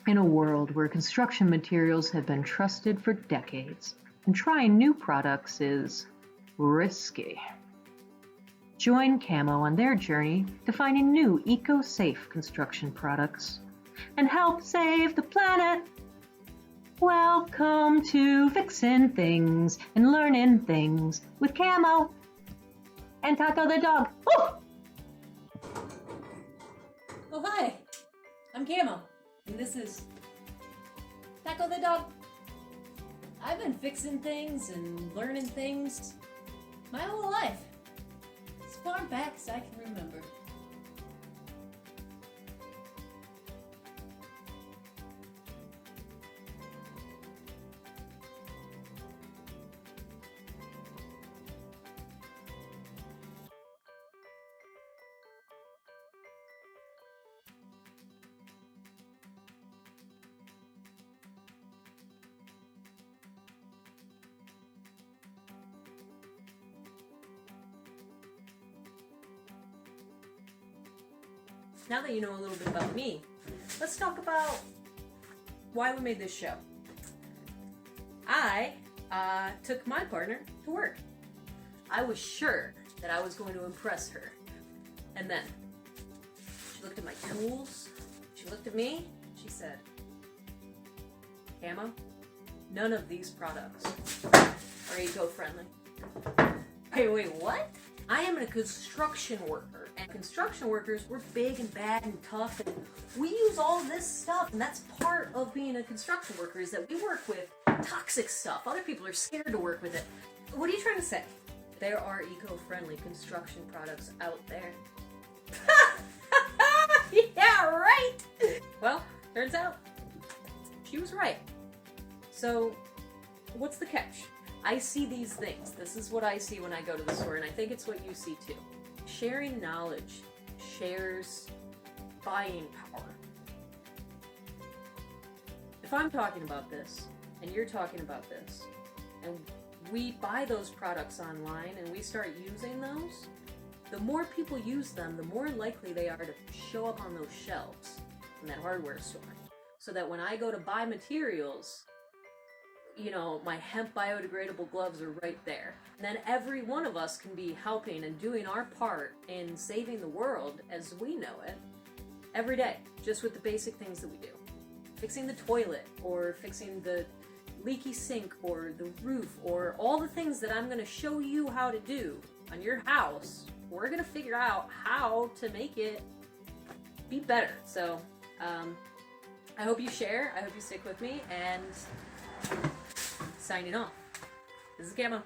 In a world where construction materials have been trusted for decades, and trying new products is risky. Join Kamo on their journey to finding new eco-safe construction products and help save the planet. Welcome to Fixin' Things and Learnin' Things with Kamo and Taco the dog. Woo! Oh, hi, I'm Kamo, and this is Taco the dog. I've been fixing things and learning things my whole life, as far back as I can remember. Now that you know a little bit about me, let's talk about why we made this show. I took my partner to work. I was sure that I was going to impress her. And then she looked at my tools, she looked at me, she said, Kamo, none of these products are eco-friendly. Wait, what? I am a construction worker, and construction workers, we're big and bad and tough, and we use all this stuff, and that's part of being a construction worker, is that we work with toxic stuff. Other people are scared to work with it. What are you trying to say? There are eco-friendly construction products out there. Yeah, right! Well, turns out she was right. So, what's the catch? I see these things. This is what I see when I go to the store, and I think it's what you see too. Sharing knowledge shares buying power. If I'm talking about this, and you're talking about this, and we buy those products online and we start using those, the more people use them, the more likely they are to show up on those shelves in that hardware store. So that when I go to buy materials, you know, my hemp biodegradable gloves are right there. And then every one of us can be helping and doing our part in saving the world as we know it every day, just with the basic things that we do. Fixing the toilet, or fixing the leaky sink, or the roof, or all the things that I'm gonna show you how to do on your house. We're gonna figure out how to make it be better. So, I hope you share, I hope you stick with me, and signing off. This is Kamo.